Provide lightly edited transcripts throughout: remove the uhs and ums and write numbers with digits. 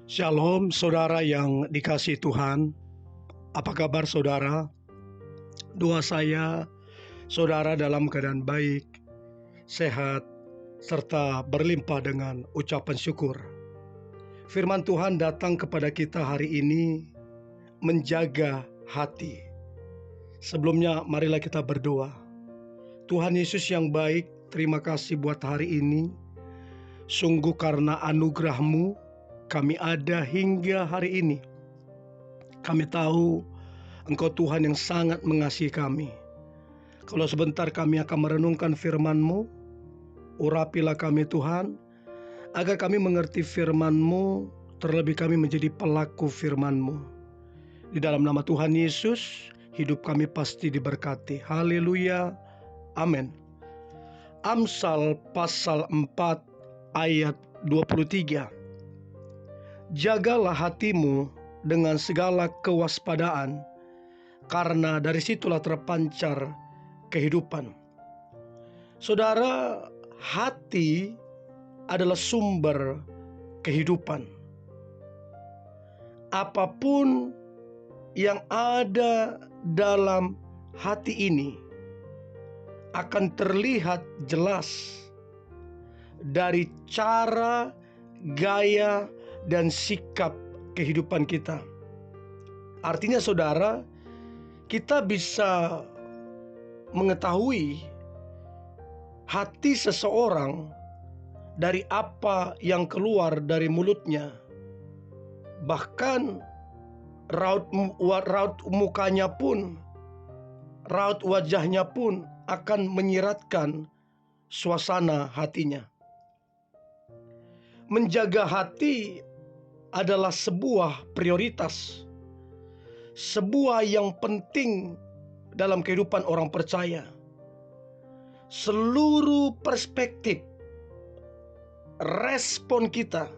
Shalom saudara yang dikasihi Tuhan. Apa kabar saudara? Doa saya saudara dalam keadaan baik, sehat, serta berlimpah dengan ucapan syukur. Firman Tuhan datang kepada kita hari ini, menjaga hati. Sebelumnya marilah kita berdoa. Tuhan Yesus yang baik, terima kasih buat hari ini. Sungguh karena anugerah-Mu kami ada hingga hari ini. Kami tahu Engkau Tuhan yang sangat mengasihi kami. Kalau sebentar kami akan merenungkan firman-Mu, urapilah kami Tuhan, agar kami mengerti firman-Mu, terlebih kami menjadi pelaku firman-Mu. Di dalam nama Tuhan Yesus, hidup kami pasti diberkati. Haleluya, amin. Amsal pasal 4 ayat 23. Jagalah hatimu dengan segala kewaspadaan, karena dari situlah terpancar kehidupan. Saudara, hati adalah sumber kehidupan. Apapun yang ada dalam hati ini akan terlihat jelas dari cara, gaya, dan sikap kehidupan kita. Artinya saudara, kita bisa mengetahui hati seseorang dari apa yang keluar dari mulutnya. Bahkan raut mukanya pun, raut wajahnya pun akan menyiratkan suasana hatinya. Menjaga hati adalah sebuah prioritas, sebuah yang penting dalam kehidupan orang percaya. Seluruh perspektif, respon kita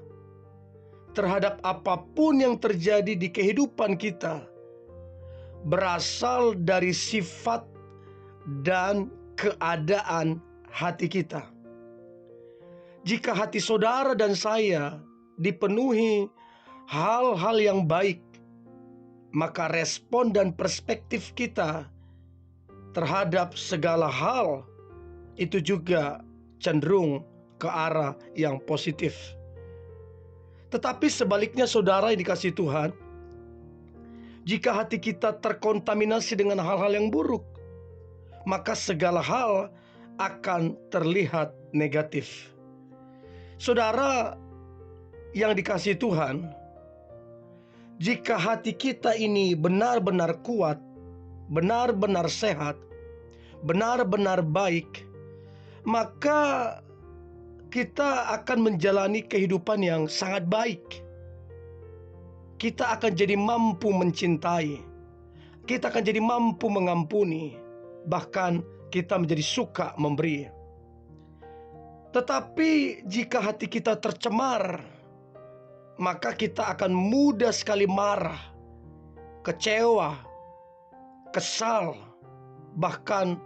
terhadap apapun yang terjadi di kehidupan kita berasal dari sifat dan keadaan hati kita. Jika hati saudara dan saya dipenuhi hal-hal yang baik, maka respon dan perspektif kita terhadap segala hal itu juga cenderung ke arah yang positif. Tetapi sebaliknya saudara yang dikasihi Tuhan, jika hati kita terkontaminasi dengan hal-hal yang buruk, maka segala hal akan terlihat negatif. Saudara yang dikasihi Tuhan, jika hati kita ini benar-benar kuat, benar-benar sehat, benar-benar baik, maka kita akan menjalani kehidupan yang sangat baik. Kita akan jadi mampu mencintai, kita akan jadi mampu mengampuni, bahkan kita menjadi suka memberi. Tetapi jika hati kita tercemar, maka kita akan mudah sekali marah, kecewa, kesal, bahkan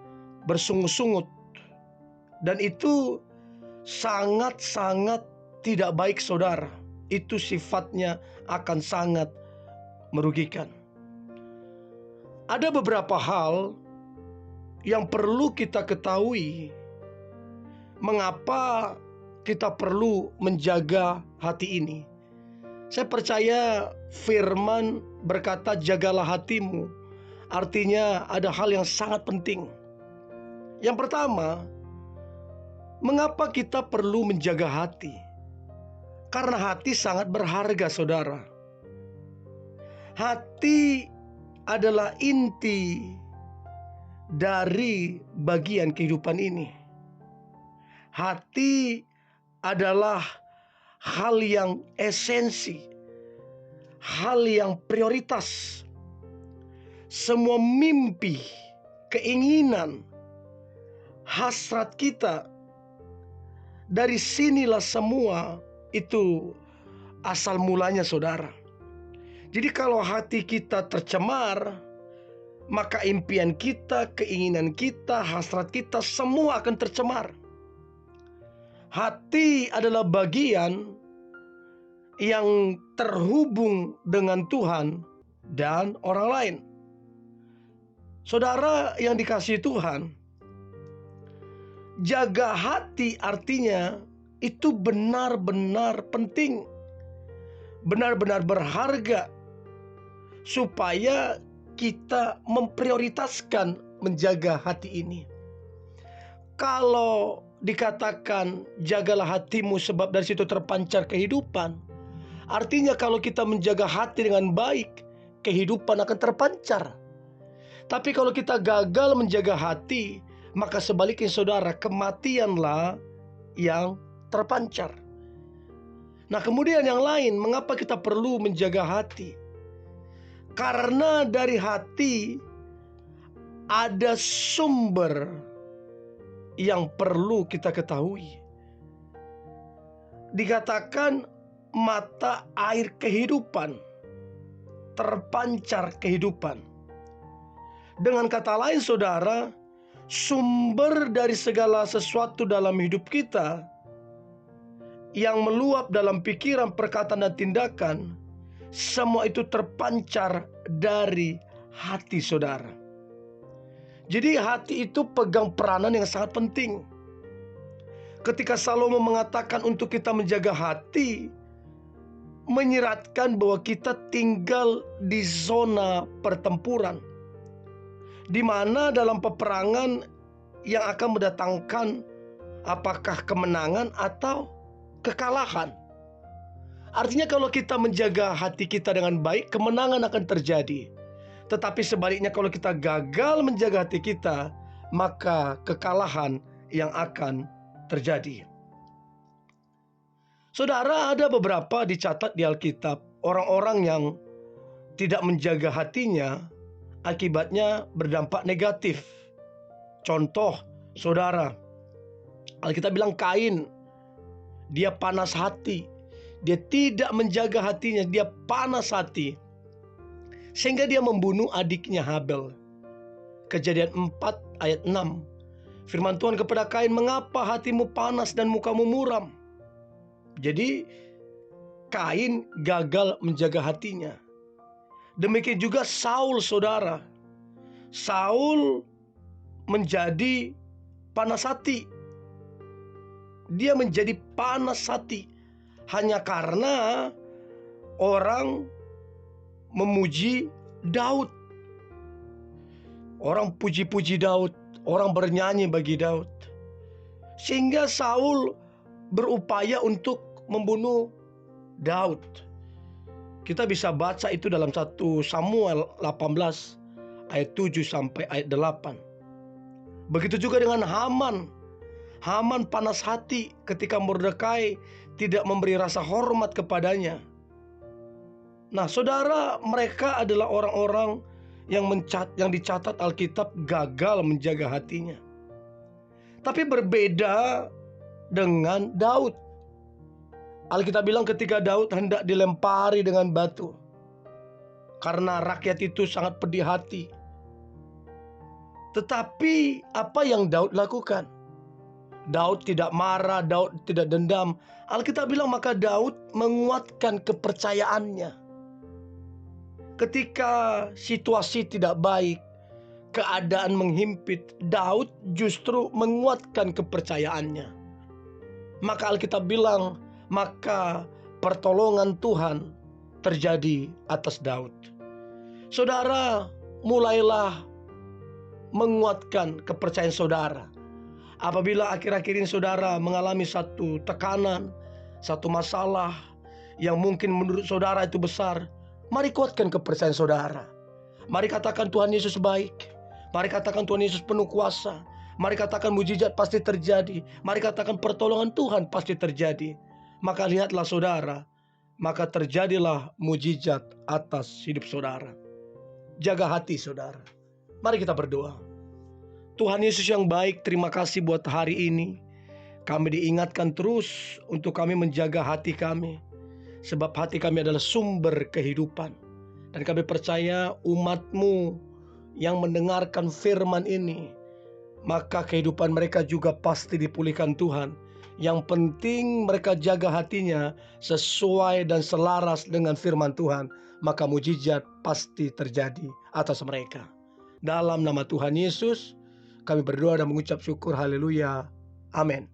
bersungut-sungut. Dan itu sangat-sangat tidak baik saudara. Itu sifatnya akan sangat merugikan. Ada beberapa hal yang perlu kita ketahui mengapa kita perlu menjaga hati ini. Saya percaya firman berkata jagalah hatimu. Artinya ada hal yang sangat penting. Yang pertama, mengapa kita perlu menjaga hati? Karena hati sangat berharga saudara. Hati adalah inti dari bagian kehidupan ini. Hati adalah hal yang esensi, hal yang prioritas. Semua mimpi, keinginan, hasrat kita, dari sinilah semua itu asal mulanya saudara. Jadi kalau hati kita tercemar, maka impian kita, keinginan kita, hasrat kita semua akan tercemar. Hati adalah bagian yang terhubung dengan Tuhan dan orang lain. Saudara yang dikasihi Tuhan, jaga hati artinya itu benar-benar penting, benar-benar berharga, supaya kita memprioritaskan menjaga hati ini. Kalau dikatakan jagalah hatimu sebab dari situ terpancar kehidupan, artinya kalau kita menjaga hati dengan baik, kehidupan akan terpancar. Tapi kalau kita gagal menjaga hati, maka sebaliknya saudara, kematianlah yang terpancar. Nah, kemudian yang lain, mengapa kita perlu menjaga hati? Karena dari hati ada sumber yang perlu kita ketahui. Dikatakan mata air kehidupan, terpancar kehidupan. Dengan kata lain saudara, sumber dari segala sesuatu dalam hidup kita yang meluap dalam pikiran, perkataan, dan tindakan, semua itu terpancar dari hati saudara. Jadi hati itu pegang peranan yang sangat penting. Ketika Salomo mengatakan untuk kita menjaga hati, menyiratkan bahwa kita tinggal di zona pertempuran, di mana dalam peperangan yang akan mendatangkan apakah kemenangan atau kekalahan. Artinya kalau kita menjaga hati kita dengan baik, kemenangan akan terjadi. Tetapi sebaliknya kalau kita gagal menjaga hati kita, maka kekalahan yang akan terjadi. Saudara, ada beberapa dicatat di Alkitab, orang-orang yang tidak menjaga hatinya, akibatnya berdampak negatif. Contoh, saudara, Alkitab bilang Kain, dia panas hati, dia tidak menjaga hatinya, dia panas hati, sehingga dia membunuh adiknya Habel. Kejadian 4 ayat 6. Firman Tuhan kepada Kain, mengapa hatimu panas dan mukamu muram? Jadi Kain gagal menjaga hatinya. Demikian juga Saul, saudara. Saul menjadi panas hati. Dia menjadi panas hati hanya karena orang memuji Daud. Orang puji-puji Daud, orang bernyanyi bagi Daud, sehingga Saul berupaya untuk membunuh Daud. Kita bisa baca itu dalam 1 Samuel 18 ayat 7 sampai ayat 8. Begitu juga dengan Haman. Haman panas hati ketika Mordekai tidak memberi rasa hormat kepadanya. Nah, saudara, mereka adalah orang-orang yang dicatat Alkitab gagal menjaga hatinya. Tapi berbeda dengan Daud. Alkitab bilang ketika Daud hendak dilempari dengan batu karena rakyat itu sangat pedih hati. Tetapi apa yang Daud lakukan? Daud tidak marah, Daud tidak dendam. Alkitab bilang maka Daud menguatkan kepercayaannya. Ketika situasi tidak baik, keadaan menghimpit, Daud justru menguatkan kepercayaannya. Maka Alkitab bilang, maka pertolongan Tuhan terjadi atas Daud. Saudara, mulailah menguatkan kepercayaan saudara. Apabila akhir-akhir ini saudara mengalami satu tekanan, satu masalah yang mungkin menurut saudara itu besar, mari kuatkan kepercayaan saudara. Mari katakan Tuhan Yesus baik. Mari katakan Tuhan Yesus penuh kuasa. Mari katakan mujizat pasti terjadi. Mari katakan pertolongan Tuhan pasti terjadi. Maka lihatlah saudara, maka terjadilah mujizat atas hidup saudara. Jaga hati saudara. Mari kita berdoa. Tuhan Yesus yang baik, terima kasih buat hari ini. Kami diingatkan terus untuk kami menjaga hati kami, sebab hati kami adalah sumber kehidupan. Dan kami percaya umat-Mu yang mendengarkan firman ini, maka kehidupan mereka juga pasti dipulihkan Tuhan. Yang penting mereka jaga hatinya sesuai dan selaras dengan firman Tuhan, maka mujizat pasti terjadi atas mereka. Dalam nama Tuhan Yesus, kami berdoa dan mengucap syukur. Haleluya. Amin.